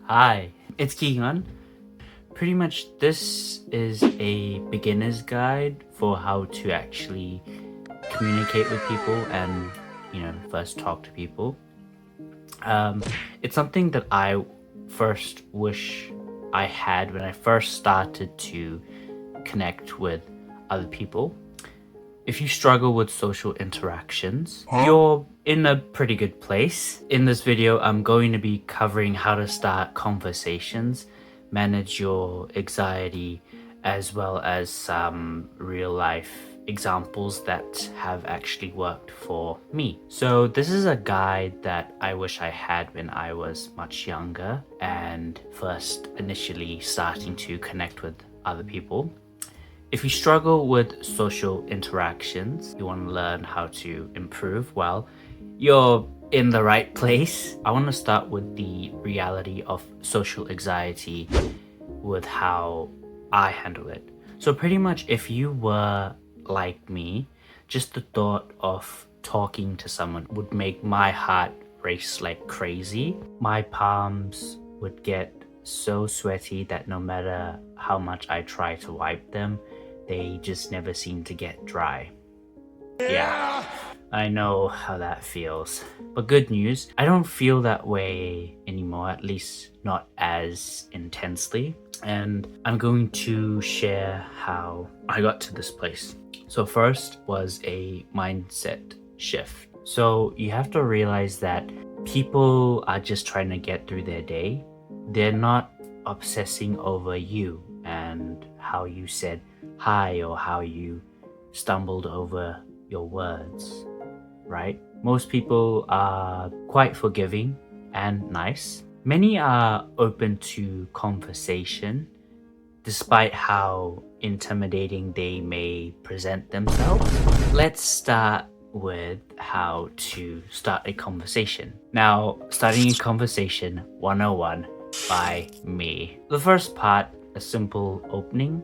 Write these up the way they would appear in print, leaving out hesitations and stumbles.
Hi, it's Keegan. Pretty much this is a beginner's guide for how to actually communicate with people and, first talk to people. It's something that I first wish I had when I first started to connect with other people. If you struggle with social interactions, you're in a pretty good place. In this video, I'm going to be covering how to start conversations, manage your anxiety, as well as some real life examples that have actually worked for me. So this is a guide that I wish I had when I was much younger and first initially starting to connect with other people. If you struggle with social interactions, you want to learn how to improve, well, you're in the right place. I want to start with the reality of social anxiety with how I handle it. So pretty much if you were like me, just the thought of talking to someone would make my heart race like crazy. My palms would get so sweaty that no matter how much I try to wipe them, they just never seem to get dry. Yeah, I know how that feels. But good news, I don't feel that way anymore, at least not as intensely. And I'm going to share how I got to this place. So first was a mindset shift. So you have to realize that people are just trying to get through their day. They're not obsessing over you and how you said hi or how you stumbled over your words, right? Most people are quite forgiving and nice. Many are open to conversation despite how intimidating they may present themselves. Let's start with how to start a conversation. Now, starting a conversation 101 by me. The first part, a simple opening.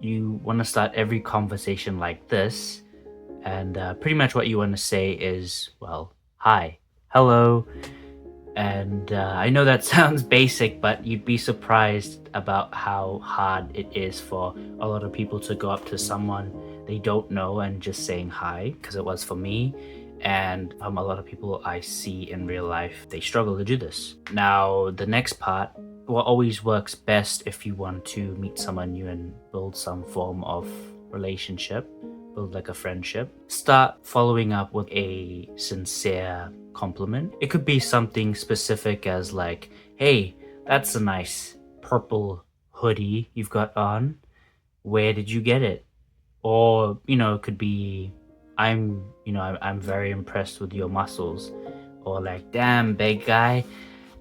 You want to start every conversation like this, and pretty much what you want to say is, well, hi, hello. And I know that sounds basic, but you'd be surprised about how hard it is for a lot of people to go up to someone they don't know and just saying hi, because it was for me. And a lot of people I see in real life, they struggle to do this. Now, the next part, what always works best if you want to meet someone new and build some form of relationship, build like a friendship, start following up with a sincere compliment. It could be something specific as like, hey, that's a nice purple hoodie you've got on. Where did you get it? Or, it could be, I'm very impressed with your muscles. Or like, damn, big guy,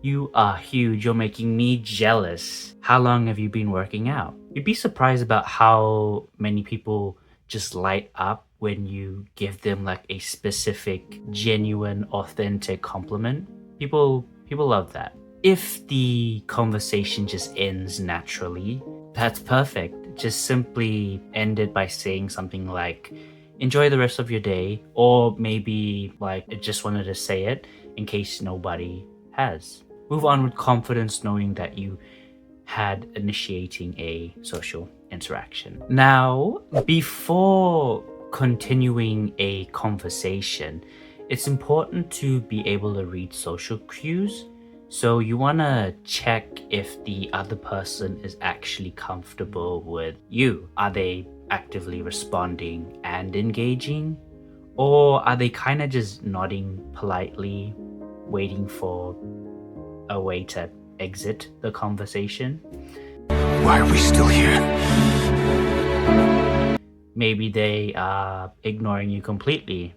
you are huge. You're making me jealous. How long have you been working out? You'd be surprised about how many people just light up when you give them like a specific, genuine, authentic compliment. People love that. If the conversation just ends naturally, that's perfect. Just simply end it by saying something like, enjoy the rest of your day, or maybe like I just wanted to say it in case nobody has. Move on with confidence, knowing that you had initiating a social interaction. Now, before continuing a conversation, it's important to be able to read social cues. So you want to check if the other person is actually comfortable with you. Are they actively responding and engaging? Or are they kind of just nodding politely, waiting for a way to exit the conversation? Why are we still here? Maybe they are ignoring you completely.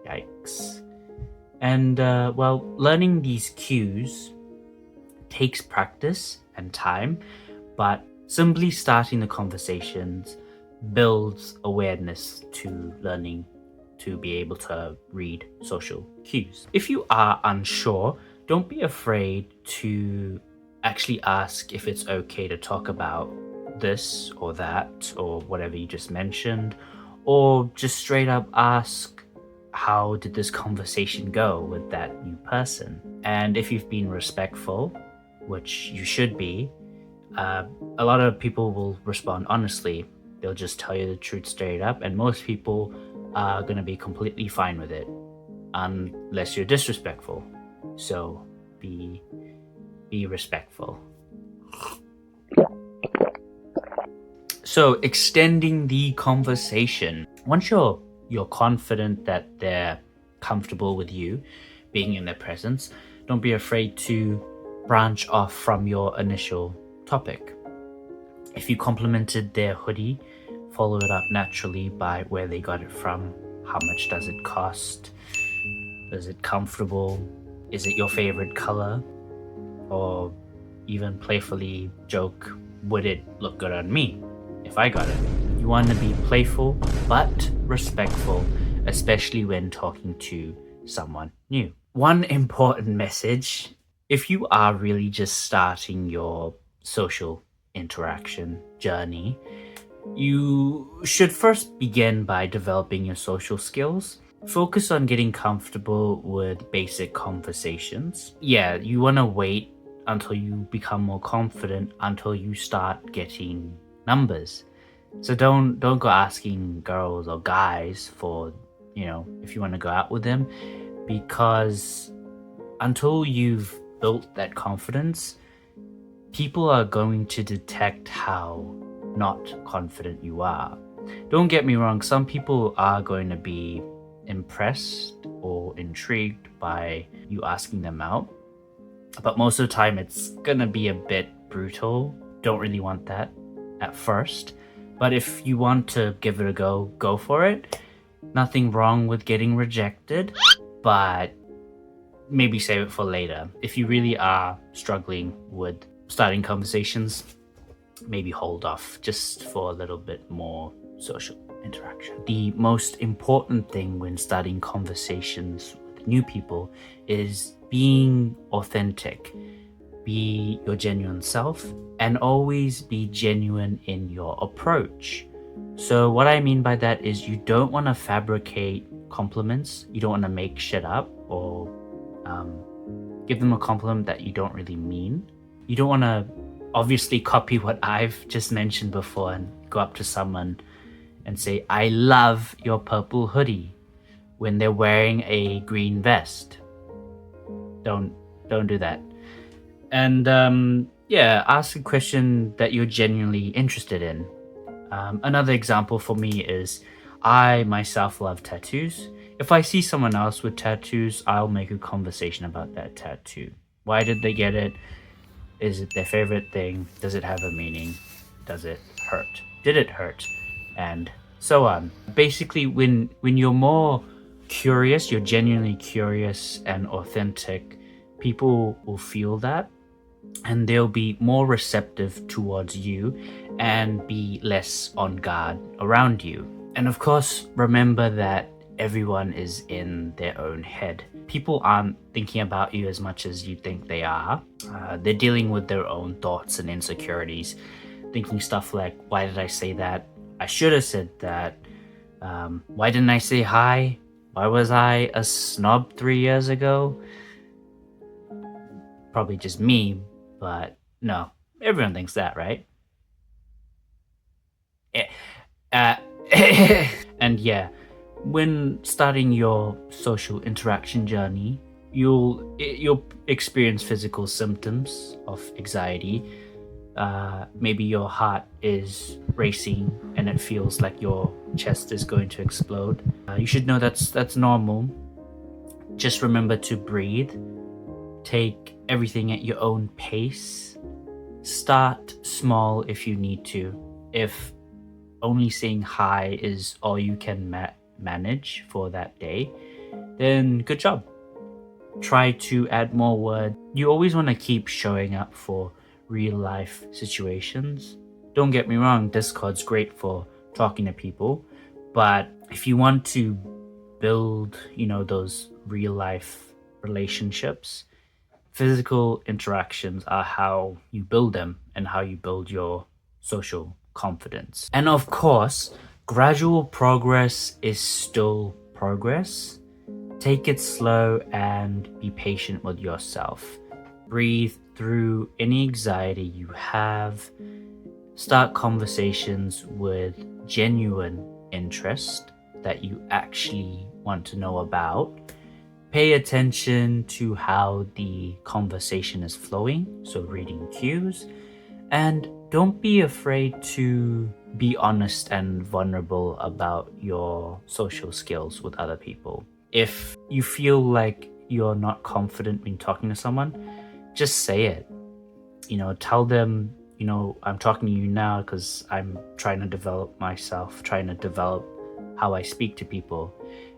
Yikes. And learning these cues takes practice and time, but simply starting the conversations builds awareness to learning to be able to read social cues. If you are unsure, don't be afraid to actually ask if it's okay to talk about this or that or whatever you just mentioned, or just straight up ask, how did this conversation go with that new person? And if you've been respectful, which you should be, a lot of people will respond honestly. They'll just tell you the truth straight up, and most people are going to be completely fine with it unless you're disrespectful. So be respectful. So extending the conversation. Once you're confident that they're comfortable with you being in their presence, don't be afraid to branch off from your initial topic. If you complimented their hoodie, follow it up naturally by where they got it from, how much does it cost, is it comfortable, is it your favorite color, or even playfully joke, would it look good on me if I got it? You want to be playful but respectful, especially when talking to someone new. One important message: if you are really just starting your social interaction journey, you should first begin by developing your social skills. Focus on getting comfortable with basic conversations. Yeah, you want to wait until you become more confident until you start getting numbers. So don't go asking girls or guys for, if you want to go out with them, because until you've built that confidence, people are going to detect how not confident you are. Don't get me wrong, some people are going to be impressed or intrigued by you asking them out, but most of the time it's gonna be a bit brutal. Don't really want that at first, but if you want to give it a go for it. Nothing wrong with getting rejected, but maybe save it for later. If you really are struggling with starting conversations, maybe hold off just for a little bit more social interaction. The most important thing when starting conversations with new people is being authentic. Be your genuine self and always be genuine in your approach. So what I mean by that is you don't want to fabricate compliments. You don't want to make shit up or give them a compliment that you don't really mean. You don't want to obviously copy what I've just mentioned before and go up to someone and say, "I love your purple hoodie," when they're wearing a green vest. Don't do that. And ask a question that you're genuinely interested in. Another example for me is I myself love tattoos. If I see someone else with tattoos, I'll make a conversation about that tattoo. Why did they get it? Is it their favorite thing? Does it have a meaning? Does it hurt? Did it hurt? And so on. Basically, when you're more curious, you're genuinely curious and authentic, people will feel that and they'll be more receptive towards you and be less on guard around you. And of course, remember that everyone is in their own head. People aren't thinking about you as much as you think they are. They're dealing with their own thoughts and insecurities, thinking stuff like, why did I say that? I should have said that. Why didn't I say hi? Why was I a snob 3 years ago? Probably just me, but no, everyone thinks that, right? And yeah, when starting your social interaction journey, you'll experience physical symptoms of anxiety. Maybe your heart is racing and it feels like your chest is going to explode. You should know that's normal. Just remember to breathe. Take everything at your own pace. Start small if you need to. If only saying hi is all you can manage for that day, then good job. Try to add more words. You always want to keep showing up for real life situations. Don't get me wrong, Discord's great for talking to people, but if you want to build, those real life relationships, physical interactions are how you build them and how you build your social confidence. And of course, gradual progress is still progress. Take it slow and be patient with yourself. Breathe through any anxiety you have. Start conversations with genuine interest that you actually want to know about. Pay attention to how the conversation is flowing, so reading cues. And don't be afraid to be honest and vulnerable about your social skills with other people. If you feel like you're not confident when talking to someone, just say it. Tell them, I'm talking to you now because I'm trying to develop myself, trying to develop how I speak to people.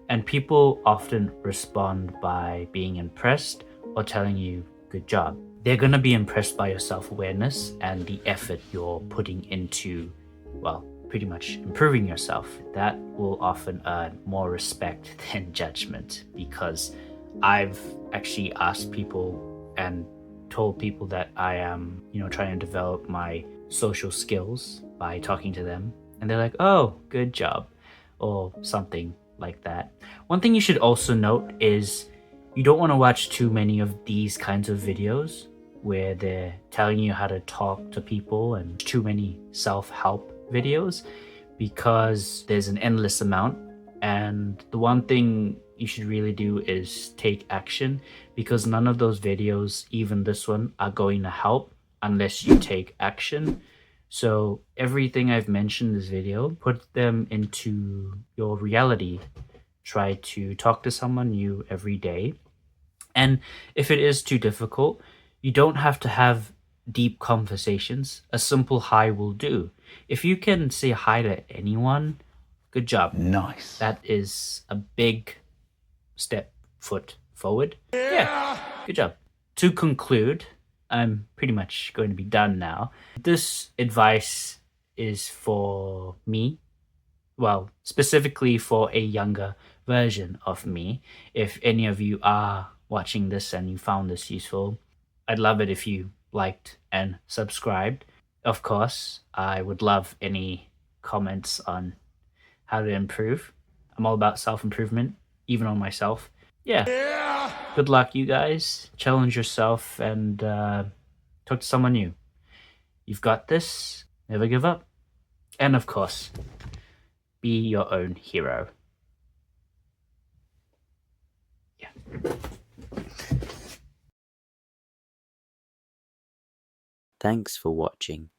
And people often respond by being impressed or telling you, good job. They're going to be impressed by your self-awareness and the effort you're putting into, well, pretty much improving yourself. That will often earn more respect than judgment, because I've actually asked people and told people that I am, trying to develop my social skills by talking to them. And they're like, oh, good job, or something like that. One thing you should also note is you don't want to watch too many of these kinds of videos where they're telling you how to talk to people, and too many self-help videos, because there's an endless amount. And the one thing you should really do is take action, because none of those videos, even this one, are going to help unless you take action. So everything I've mentioned in this video, put them into your reality. Try to talk to someone new every day. And if it is too difficult, you don't have to have deep conversations. A simple hi will do. If you can say hi to anyone, good job. Nice. That is a big foot forward. Yeah, good job. To conclude, I'm pretty much going to be done now. This advice is for me, well, specifically for a younger version of me. If any of you are watching this and you found this useful, I'd love it if you liked and subscribed. Of course, I would love any comments on how to improve. I'm all about self-improvement, even on myself. Yeah. Good luck, you guys. Challenge yourself and talk to someone new. You've got this. Never give up. And of course, be your own hero. Yeah. Thanks for watching.